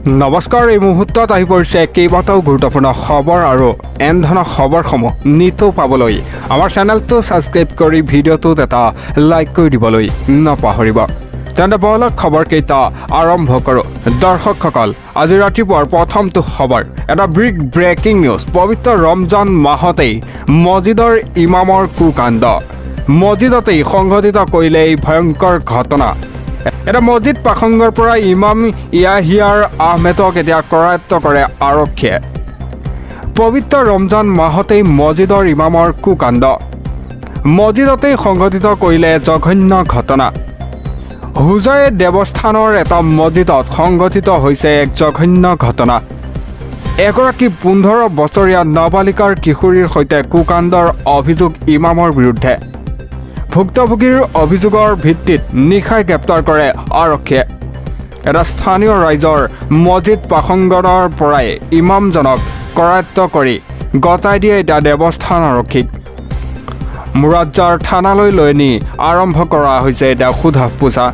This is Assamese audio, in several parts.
নমস্কাৰ, এই মুহূৰ্তত আহি পৰিছে কেইবাটাও গুৰুত্বপূৰ্ণ খবৰ আৰু এনে ধৰণৰ খবৰসমূহ নিতৌ পাবলৈ আমাৰ চেনেলটো ছাবস্ক্ৰাইব কৰি ভিডিঅ'টোত এটা লাইক কৰি দিবলৈ নাপাহৰিব। তেন্তে বলক খবৰকেইটা আৰম্ভ কৰোঁ। দৰ্শকসকল, আজি ৰাতিপুৱাৰ প্ৰথমটো খবৰ, এটা বিগ ব্ৰেকিং নিউজ। পবিত্ৰ ৰমজান মাহতেই মছজিদৰ ইমামৰ কুকাণ্ড। মছজিদতেই সংঘটিত কৰিলে এই ভয়ংকৰ ঘটনা। এটা মছজিদ প্ৰাসংগৰ পৰা ইমাম ইয়াহিয়াৰ আহমেদক এতিয়া কৰায়ত্ব কৰে আৰক্ষীয়ে। পবিত্ৰ ৰমজান মাহতেই মছজিদৰ ইমামৰ কুকাণ্ড। মছজিদতেই সংঘটিত কৰিলে জঘন্য ঘটনা। হোজাই দেৱস্থানৰ এটা মছজিদত সংঘটিত হৈছে এক জঘন্য ঘটনা। এগৰাকী 15 বছৰীয়া নাবালিকাৰ কিশোৰীৰ সৈতে কুকাণ্ডৰ অভিযোগ ইমামৰ বিৰুদ্ধে। ভুক্তভোগীৰ অভিযোগৰ ভিত্তিত নিশাই গ্ৰেপ্তাৰ কৰে আৰক্ষীয়ে। এটা স্থানীয় ৰাইজৰ মছজিদ প্ৰাসংগণৰ পৰাই ইমামজনক কৰায়ত্ব কৰি গতাই দিয়ে এতিয়া দেৱস্থান আৰক্ষীক। মুৰাজ্জাৰ থানালৈ লৈ নি আৰম্ভ কৰা হৈছে এতিয়া সোধা পোছা।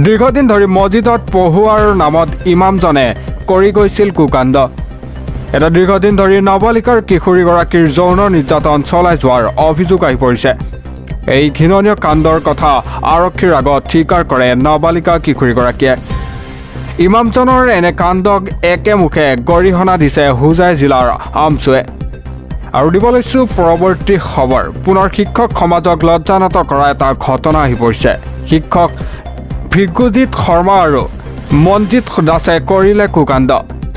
দীৰ্ঘদিন ধৰি মছজিদত পঢ়োৱাৰ নামত ইমামজনে কৰি গৈছিল কুকাণ্ড। এটা দীৰ্ঘদিন ধৰি নাবালিকাৰ কিশোৰীগৰাকীৰ যৌন নিৰ্যাতন চলাই যোৱাৰ অভিযোগ আহি পৰিছে। এই ঘৃণনীয় কাণ্ডৰ কথা আৰক্ষীৰ আগত স্বীকাৰ কৰে নাবালিকা কিশোৰীগৰাকীয়ে। ইমামজনৰ এনে কাণ্ডক একেমুখে গৰিহণা দিছে হোজাই জিলাৰ আমছুৱে। আৰু দিব লৈছোঁ পৰৱৰ্তী খবৰ। পুনৰ শিক্ষক সমাজক লজ্জানত কৰা এটা ঘটনা আহি পৰিছে। শিক্ষক ভিকুজিৎ শৰ্মা আৰু মনজিৎ দাসে কৰিলে কুকাণ্ড।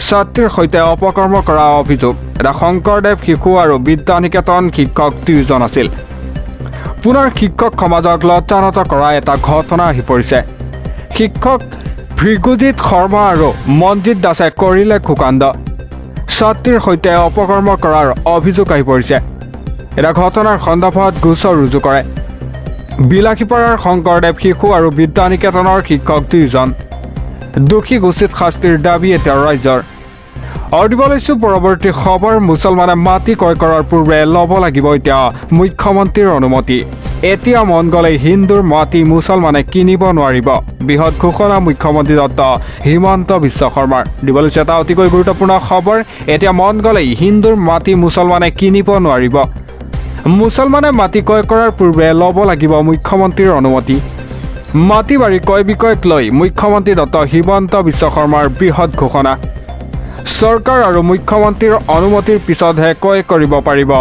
ছাত্ৰীৰ সৈতে অপকৰ্ম কৰা অভিযোগ। এটা শংকৰদেৱ শিশু আৰু বিদ্যা নিকেতন শিক্ষক 3জন আছিল। পুনৰ শিক্ষক সমাজক লজ্জানত কৰা এটা ঘটনা আহি পৰিছে। শিক্ষক ভিকুজিৎ শৰ্মা আৰু মনজিৎ দাসে কৰিলে কুকাণ্ড। ছাত্ৰীৰ সৈতে অপকৰ্ম কৰাৰ অভিযোগ আহি পৰিছে। এটা ঘটনাৰ সন্দৰ্ভত গোচৰ ৰুজু কৰে বিলাসীপাৰাৰ শংকৰদেৱ শিশু আৰু বিদ্যা নিকেতনৰ শিক্ষক 2জন। দোষী উচিত শাস্তিৰ দাবী এতিয়া ৰাইজৰ। আৰু দিব লৈছোঁ পৰৱৰ্তী খবৰ। মুছলমানে মাটি ক্ৰয় কৰাৰ পূৰ্বে ল'ব লাগিব এতিয়া মুখ্যমন্ত্ৰীৰ অনুমতি। এতিয়া মন গ'লেই হিন্দুৰ মাটি মুছলমানে কিনিব নোৱাৰিব। বৃহৎ ঘোষণা মুখ্যমন্ত্ৰী দত্ত হিমন্ত বিশ্ব শৰ্মাৰ। দিব লৈছোঁ এটা অতিকৈ গুৰুত্বপূৰ্ণ খবৰ। এতিয়া মন গ'লেই হিন্দুৰ মাটি মুছলমানে কিনিব নোৱাৰিব। মুছলমানে মাটি ক্ৰয় কৰাৰ পূৰ্বে ল'ব লাগিব মুখ্যমন্ত্ৰীৰ অনুমতি। মাটি বাৰী ক্ৰয় বিক্ৰয়ক লৈ মুখ্যমন্ত্ৰী দত্ত হিমন্ত বিশ্ব শৰ্মাৰ বৃহৎ ঘোষণা। চৰকাৰ আৰু মুখ্যমন্ত্ৰীৰ অনুমতিৰ পিছতহে ক্ৰয় কৰিব পাৰিব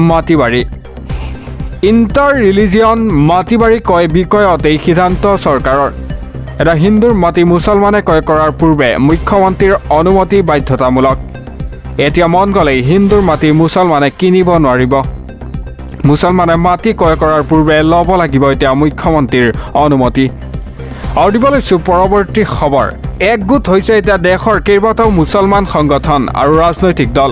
মাটি বাৰী। ইণ্টাৰ ৰিলিজিয়ন মাটি বাৰী ক্ৰয় বিক্ৰয়তেই সিদ্ধান্ত চৰকাৰৰ। এটা হিন্দুৰ মাটি মুছলমানে ক্ৰয় কৰাৰ পূৰ্বে মুখ্যমন্ত্ৰীৰ অনুমতি বাধ্যতামূলক। এতিয়া মন গ'লেই হিন্দুৰ মাটি মুছলমানে কিনিব নোৱাৰিব। মুছলমানে মাটি ক্ৰয় কৰাৰ পূৰ্বে ল'ব লাগিব এতিয়া মুখ্যমন্ত্ৰীৰ অনুমতি। আৰু দিব লৈছোঁ পৰৱৰ্তী খবৰ। একগোট হৈছে এতিয়া দেশৰ কেইবাটাও মুছলমান সংগঠন আৰু ৰাজনৈতিক দল।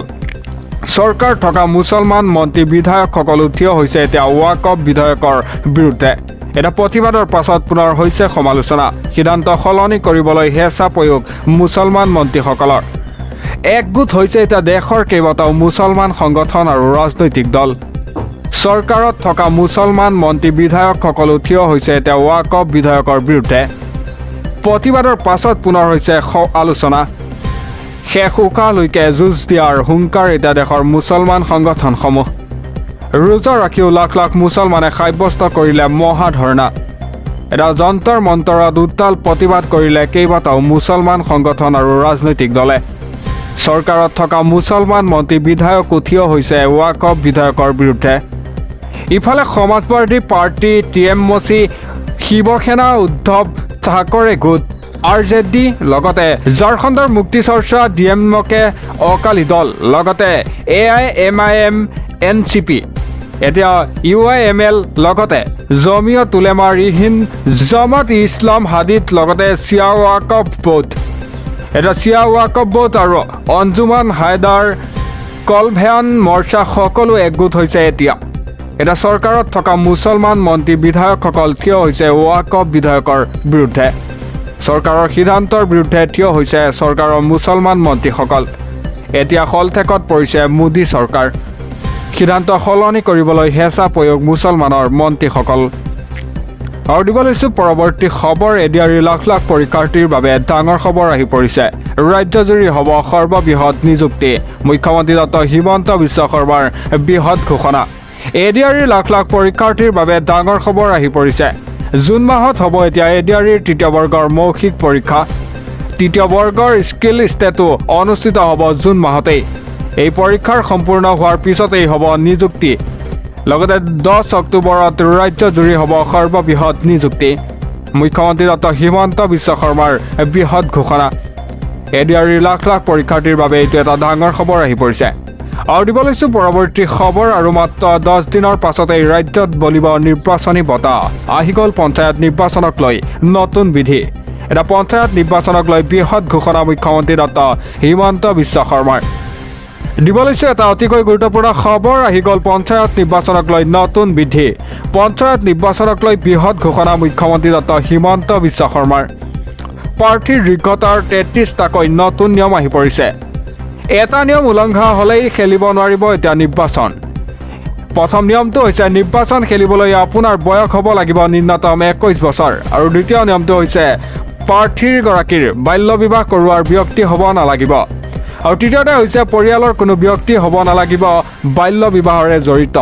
চৰকাৰ থকা মুছলমান মন্ত্ৰী বিধায়কসকলো থিয় হৈছে এতিয়া ৱাকফ বিধেয়কৰ বিৰুদ্ধে। এটা প্ৰতিবাদৰ পাছত পুনৰ হৈছে সমালোচনা। সিদ্ধান্ত সলনি কৰিবলৈ হেঁচা প্ৰয়োগ মুছলমান মন্ত্ৰীসকলৰ। একগোট হৈছে এতিয়া দেশৰ কেইবাটাও মুছলমান সংগঠন আৰু ৰাজনৈতিক দল। চৰকাৰত থকা মুছলমান মন্ত্ৰী বিধায়কসকলো থিয় হৈছে এতিয়া ৱাকফ বিধেয়কৰ বিৰুদ্ধে। প্ৰতিবাদৰ পাছত পুনৰ হৈছে আলোচনা। শেষ উশাহলৈকে যুঁজ দিয়াৰ হুংকাৰ এতিয়া দেশৰ মুছলমান সংগঠনসমূহ। ৰোজা ৰাখিও লাখ লাখ মুছলমানে সাব্যস্ত কৰিলে মহাধৰ্ণা। এটা যন্তৰ মন্তৰত উত্তাল প্ৰতিবাদ কৰিলে কেইবাটাও মুছলমান সংগঠন আৰু ৰাজনৈতিক দলে। চৰকাৰত থকা মুছলমান মন্ত্ৰী বিধায়কো থিয় হৈছে ৱাকফ বিধেয়কৰ বিৰুদ্ধে। ইফালে সমাজবাদী পাৰ্টি TMC, শিৱসেনা, উদ্ধৱ ঠাকৰে গোট, RJD, লগতে ঝাৰখণ্ডৰ মুক্তি চৰ্চা DMK, অকালি দল, লগতে AIMIM, NCP, এতিয়া UIML, লগতে জমিয়ত উলেমা হিন্দ, জামাত ইছলাম হাদিত, লগতে চিয়া ৱাকফ বোৰ্ড। এতিয়া চিয়া ৱাকফ বোৰ্ড আৰু অঞ্জুমান হায়দাৰ কলভেয়ান মৰ্চা সকলো একগোট হৈছে এতিয়া চৰকাৰত থকা মুছলমান মন্ত্ৰী বিধায়কসকল থিয় হৈছে ৱাকফ বিধেয়কৰ বিৰুদ্ধে। চৰকাৰৰ সিদ্ধান্তৰ বিৰুদ্ধে থিয় হৈছে চৰকাৰৰ মুছলমান মন্ত্ৰীসকল। এতিয়া শলঠেকত পৰিছে মোদী চৰকাৰ। সিদ্ধান্ত সলনি কৰিবলৈ হেঁচা প্ৰয়োগ মুছলমানৰ মন্ত্ৰীসকল। আৰু দিব লৈছোঁ পৰৱৰ্তী খবৰ। এডিআৰই লাখ লাখ পৰীক্ষাৰ্থীৰ বাবে ডাঙৰ খবৰ আহি পৰিছে। ৰাজ্যজুৰি হ'ব সৰ্ববৃহৎ নিযুক্তি। মুখ্যমন্ত্ৰী ডক্টৰ হিমন্ত বিশ্ব শৰ্মাৰ বৃহৎ ঘোষণা। এডিআৰই লাখ লাখ পৰীক্ষাৰ্থীৰ বাবে ডাঙৰ খবৰ আহি পৰিছে। জুন মাহত হ'ব এতিয়া এডিআৰইৰ তৃতীয় বৰ্গৰ মৌখিক পৰীক্ষা। তৃতীয় বৰ্গৰ স্কিল ষ্টেটো অনুষ্ঠিত হ'ব জুন মাহতেই। এই পৰীক্ষাৰ সম্পূৰ্ণ হোৱাৰ পিছতেই হ'ব নিযুক্তি। লগতে 10 অক্টোবৰত ৰাজ্যজুৰি হ'ব সৰ্ববৃহৎ নিযুক্তি। মুখ্যমন্ত্ৰী ডক্টৰ হিমন্ত বিশ্ব শৰ্মাৰ বৃহৎ ঘোষণা। এডিআৰইৰ লাখ লাখ পৰীক্ষাৰ্থীৰ বাবে এইটো এটা ডাঙৰ খবৰ আহি পৰিছে। আৰু দিব লৈছোঁ পৰৱৰ্তী খবৰ। আৰু মাত্ৰ 10 দিনৰ পাছতেই ৰাজ্যত বলিব নিৰ্বাচনী বতাহ। আহি গ'ল পঞ্চায়ত নিৰ্বাচনক লৈ নতুন বিধি। এটা পঞ্চায়ত নিৰ্বাচনক লৈ বৃহৎ ঘোষণা মুখ্যমন্ত্ৰী ডক্টৰ হিমন্ত বিশ্ব শৰ্মাৰ। দিব লৈছোঁ এটা অতিকৈ গুৰুত্বপূৰ্ণ খবৰ। আহি গ'ল পঞ্চায়ত নিৰ্বাচনক লৈ নতুন বিধি। পঞ্চায়ত নিৰ্বাচনক লৈ বৃহৎ ঘোষণা মুখ্যমন্ত্ৰী ডক্টৰ হিমন্ত বিশ্ব শৰ্মাৰ। প্ৰাৰ্থীৰ যোগ্যতাৰ 33টাকৈ নতুন নিয়ম আহি পৰিছে। এটা নিয়ম উলংঘা হ'লেই খেলিব নোৱাৰিব এতিয়া নিৰ্বাচন। প্ৰথম নিয়মটো হৈছে নিৰ্বাচন খেলিবলৈ আপোনাৰ বয়স হ'ব লাগিব ন্যূনতম 21 বছৰ। আৰু দ্বিতীয় নিয়মটো হৈছে প্ৰাৰ্থীগৰাকীৰ বাল্য বিবাহ কৰোৱাৰ ব্যক্তি হ'ব নালাগিব। আৰু তৃতীয়তে হৈছে পৰিয়ালৰ কোনো ব্যক্তি হ'ব নালাগিব বাল্য বিবাহৰে জড়িত।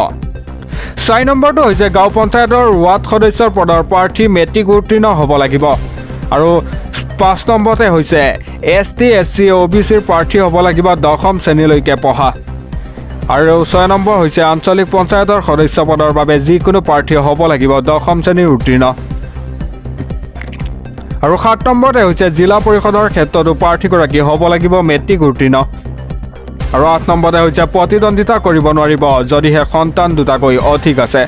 4 নম্বৰটো হৈছে গাঁও পঞ্চায়তৰ ৱাৰ্ড সদস্যৰ পদৰ প্ৰাৰ্থী মেট্ৰিক উত্তীৰ্ণ হ'ব লাগিব। আৰু 5 নম্বৰতে হৈছে ST SC OBCৰ প্ৰাৰ্থী হ'ব লাগিব 10ম শ্ৰেণীলৈকে পঢ়া। আৰু 6 নম্বৰ হৈছে আঞ্চলিক পঞ্চায়তৰ সদস্য পদৰ বাবে যিকোনো প্ৰাৰ্থী হ'ব লাগিব 10ম শ্ৰেণীৰ উত্তীৰ্ণ। আৰু 7 নম্বৰতে হৈছে জিলা পৰিষদৰ ক্ষেত্ৰতো প্ৰাৰ্থীগৰাকী হ'ব লাগিব মেট্ৰিক উত্তীৰ্ণ। আৰু 8 নম্বৰতে হৈছে প্ৰতিদ্বন্দ্বিতা কৰিব নোৱাৰিব যদিহে সন্তান দুটাকৈ অধিক আছে।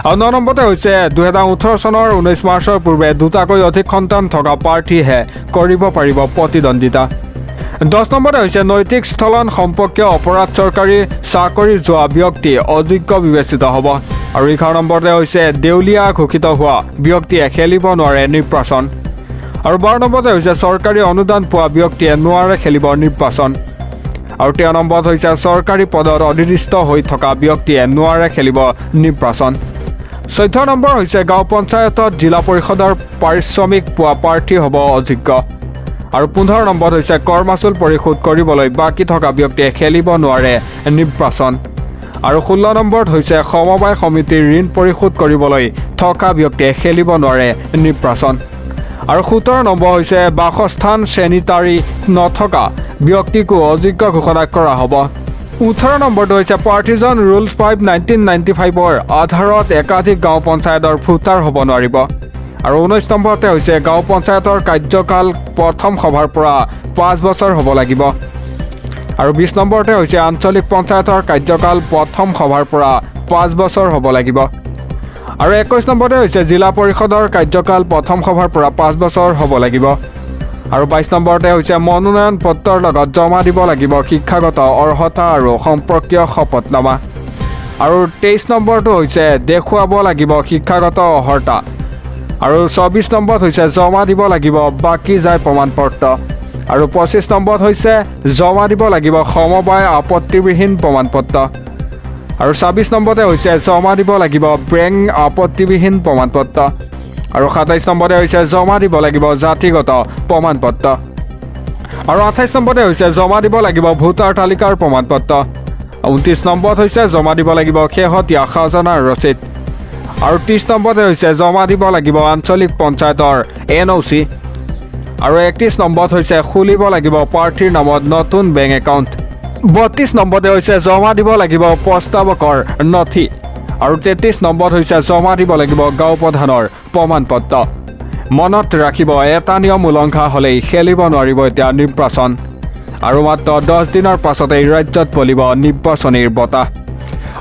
আৰু 9 নম্বৰতে হৈছে 2018 চনৰ 19 মাৰ্চৰ পূৰ্বে দুটাকৈ অধিক সন্তান থকা প্ৰাৰ্থীহে কৰিব পাৰিব প্ৰতিদ্বন্দ্বিতা। 10 নম্বৰতে হৈছে নৈতিক স্থলন সম্পৰ্কীয় অপৰাধ চৰকাৰী চাকৰি যোৱা ব্যক্তি অযোগ্য বিবেচিত হ'ব। আৰু 11 নম্বৰতে হৈছে দেউলীয়া ঘোষিত হোৱা ব্যক্তিয়ে খেলিব নোৱাৰে নিৰ্বাচন। আৰু 12 নম্বৰতে হৈছে চৰকাৰী অনুদান পোৱা ব্যক্তিয়ে নোৱাৰে খেলিব নিৰ্বাচন। আৰু 13 নম্বৰত হৈছে চৰকাৰী পদত অধিষ্ঠিত হৈ থকা ব্যক্তিয়ে নোৱাৰে খেলিব নিৰ্বাচন। 14 নম্বৰ হৈছে গাঁও পঞ্চায়তত জিলা পৰিষদৰ পাৰিশ্ৰমিক পোৱা প্ৰাৰ্থী হ'ব অযোগ্য। আৰু 15 নম্বৰত হৈছে কৰ মাচুল পৰিশোধ কৰিবলৈ বাকী থকা ব্যক্তিয়ে খেলিব নোৱাৰে নিৰ্বাচন। আৰু 16 নম্বৰত হৈছে সমবায় সমিতিৰ ঋণ পৰিশোধ কৰিবলৈ থকা ব্যক্তিয়ে খেলিব নোৱাৰে নিৰ্বাচন। আৰু 17 নম্বৰ হৈছে বাসস্থান চেনিটাৰী নথকা ব্যক্তিকো অযোগ্য ঘোষণা কৰা হ'ব। 18 নম্বৰটো হৈছে পাৰ্টিজন ৰুলছ 5 1995ৰ আধাৰত একাধিক গাঁও পঞ্চায়তৰ ভোটাৰ হ'ব নোৱাৰিব। আৰু 19 নম্বৰতে হৈছে গাঁও পঞ্চায়তৰ কাৰ্যকাল প্ৰথম সভাৰ পৰা 5 বছৰ হ'ব লাগিব। আৰু 20 নম্বৰতে হৈছে আঞ্চলিক পঞ্চায়তৰ কাৰ্যকাল প্ৰথম সভাৰ পৰা 5 বছৰ হ'ব লাগিব। আৰু 21 নম্বৰতে হৈছে জিলা পৰিষদৰ কাৰ্যকাল প্ৰথম সভাৰ পৰা 5 বছৰ হ'ব লাগিব। আৰু 22 নম্বৰতে হৈছে মনোনয়ন পত্ৰৰ লগত জমা দিব লাগিব শিক্ষাগত অৰ্হতা আৰু সম্পৰ্কীয় শপতনামা। আৰু 23 নম্বৰটো হৈছে দেখুৱাব লাগিব শিক্ষাগত অৰ্হতা। আৰু 24 নম্বৰত হৈছে জমা দিব লাগিব বাকী যায় প্ৰমাণপত্ৰ। আৰু 25 নম্বৰত হৈছে জমা দিব লাগিব সমবায় আপত্তিবিহীন প্ৰমাণপত্ৰ। আৰু 26 নম্বৰতে হৈছে জমা দিব লাগিব বেংক আপত্তিবিহীন প্ৰমাণপত্ৰ। আৰু 27 নম্বৰতে হৈছে জমা দিব লাগিব জাতিগত প্ৰমাণপত্ৰ। আৰু 28 নম্বৰতে হৈছে জমা দিব লাগিব ভোটাৰ তালিকাৰ প্ৰমাণপত্ৰ। 29 নম্বৰত হৈছে জমা দিব লাগিব শেহতীয়া খাজানাৰ ৰচিদ। আৰু 30 নম্বৰতে হৈছে জমা দিব লাগিব আঞ্চলিক পঞ্চায়তৰ NOC। আৰু 31 নম্বৰত হৈছে খুলিব লাগিব প্ৰাৰ্থীৰ নামত নতুন বেংক একাউণ্ট। 32 নম্বৰতে হৈছে জমা দিব লাগিব প্ৰস্তাৱকৰ নথি। আৰু 33 নম্বৰত হৈছে জমা দিব লাগিব গাঁও প্ৰধানৰ প্ৰমাণপত্ৰ। মনত ৰাখিব এটা নিয়ম উলংঘা হ'লেই খেলিব নোৱাৰিব এতিয়া নিৰ্বাচন। আৰু মাত্ৰ 10 দিনৰ পাছতেই ৰাজ্যত বলিব নিৰ্বাচনীৰ বতাহ।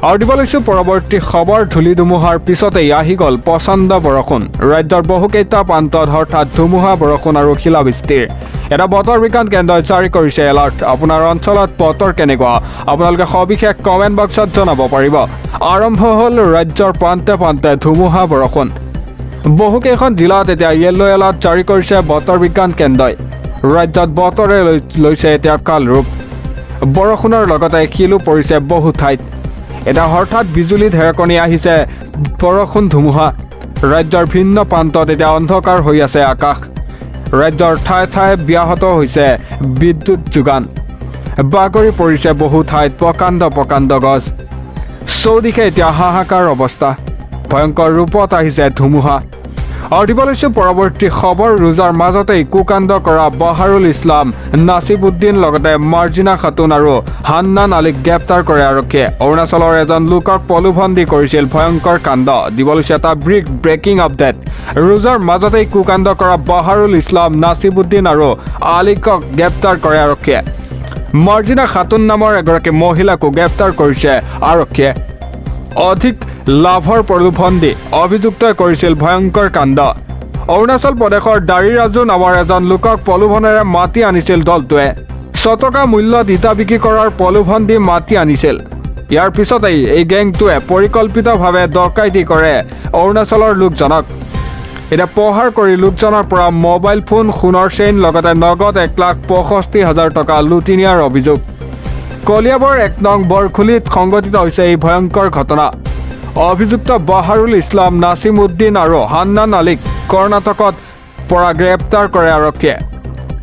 আৰু দিব লৈছোঁ পৰৱৰ্তী খবৰ। ধূলি ধুমুহাৰ পিছতেই আহি গ'ল প্ৰচণ্ড বৰষুণ। ৰাজ্যৰ বহুকেইটা প্ৰান্তত হঠাৎ ধুমুহা বৰষুণ আৰু শিলাবৃষ্টিৰ এটা বতৰ বিজ্ঞান কেন্দ্ৰই জাৰি কৰিছে এলাৰ্ট। আপোনাৰ অঞ্চলত বতৰ কেনেকুৱা আপোনালোকে সবিশেষ কমেণ্ট বক্সত জনাব পাৰিব। আৰম্ভ হ'ল ৰাজ্যৰ প্ৰান্তে প্ৰান্তে ধুমুহা বৰষুণ। বহুকেইখন জিলাত এতিয়া য়েল্লো এলাৰ্ট জাৰি কৰিছে বতৰ বিজ্ঞান কেন্দ্ৰই। ৰাজ্যত বতৰে লৈছে এতিয়া কাল ৰূপ। বৰষুণৰ লগতে শিলো পৰিছে বহু ঠাইত। এটা হঠাৎ বিজুলী ঢেৰেকনি আহিছে বৰষুণ ধুমুহা। ৰাজ্যৰ ভিন্ন প্ৰান্তত এতিয়া অন্ধকাৰ হৈ আছে আকাশ। ৰাজ্যৰ ঠায়ে ঠায়ে ব্যাহত হৈছে বিদ্যুৎ যোগান। বাগৰি পৰিছে বহু ঠাইত প্ৰকাণ্ড প্ৰকাণ্ড গছ। চৌদিশে এতিয়া হাহাকাৰ অৱস্থা। ভয়ংকৰ ৰূপত আহিছে ধুমুহা। আৰু দিব লৈছোঁ পৰৱৰ্তী খবৰ। ৰোজাৰ মাজতেই কুকাণ্ড কৰা বাহাৰুল ইছলাম, নাছিবুদ্দিন লগতে মাৰ্জিনা খাতুন আৰু হান্নান আলীক গ্ৰেপ্তাৰ কৰে আৰক্ষীয়ে। অৰুণাচলৰ এজন লোকক প্ৰলোভন দি কৰিছিল ভয়ংকৰ কাণ্ড। দিব লৈছে এটা ব্ৰেকিং আপডেট। ৰোজাৰ মাজতেই কুকাণ্ড কৰা বাহাৰুল ইছলাম, নাছিবুদ্দিন আৰু আলীকক গ্ৰেপ্তাৰ কৰে আৰক্ষীয়ে। মাৰ্জিনা খাতুন নামৰ এগৰাকী মহিলাকো গ্ৰেপ্তাৰ কৰিছে আৰক্ষীয়ে। অধিক লাভৰ প্ৰলোভন দি অভিযুক্তই কৰিছিল ভয়ংকৰ কাণ্ড। অৰুণাচল প্ৰদেশৰ দাৰি ৰাজু নামৰ এজন লোকক প্ৰলোভনেৰে মাতি আনিছিল দলটোৱে। 100 টকা মূল্যত ইটা বিক্ৰী কৰাৰ প্ৰলোভন দি মাতি আনিছিল। ইয়াৰ পিছতেই এই গেংটোৱে পৰিকল্পিতভাৱে ডকাইতি কৰে অৰুণাচলৰ লোকজনক। এতিয়া প্ৰহাৰ কৰি লোকজনৰ পৰা মোবাইল ফোন, সোণৰ চেইন লগতে নগদ 1,65,000 টকা লুটি নিয়াৰ অভিযোগ। কলিয়াবৰ 1 নং বৰখুলিত সংঘটিত হৈছে এই ভয়ংকৰ ঘটনা। অভিযুক্ত বাহাৰুল ইছলাম, নাছিমুদ্দিন আৰু হান্নান আলীক কৰ্ণাটকত পৰা গ্ৰেপ্তাৰ কৰে আৰক্ষীয়ে।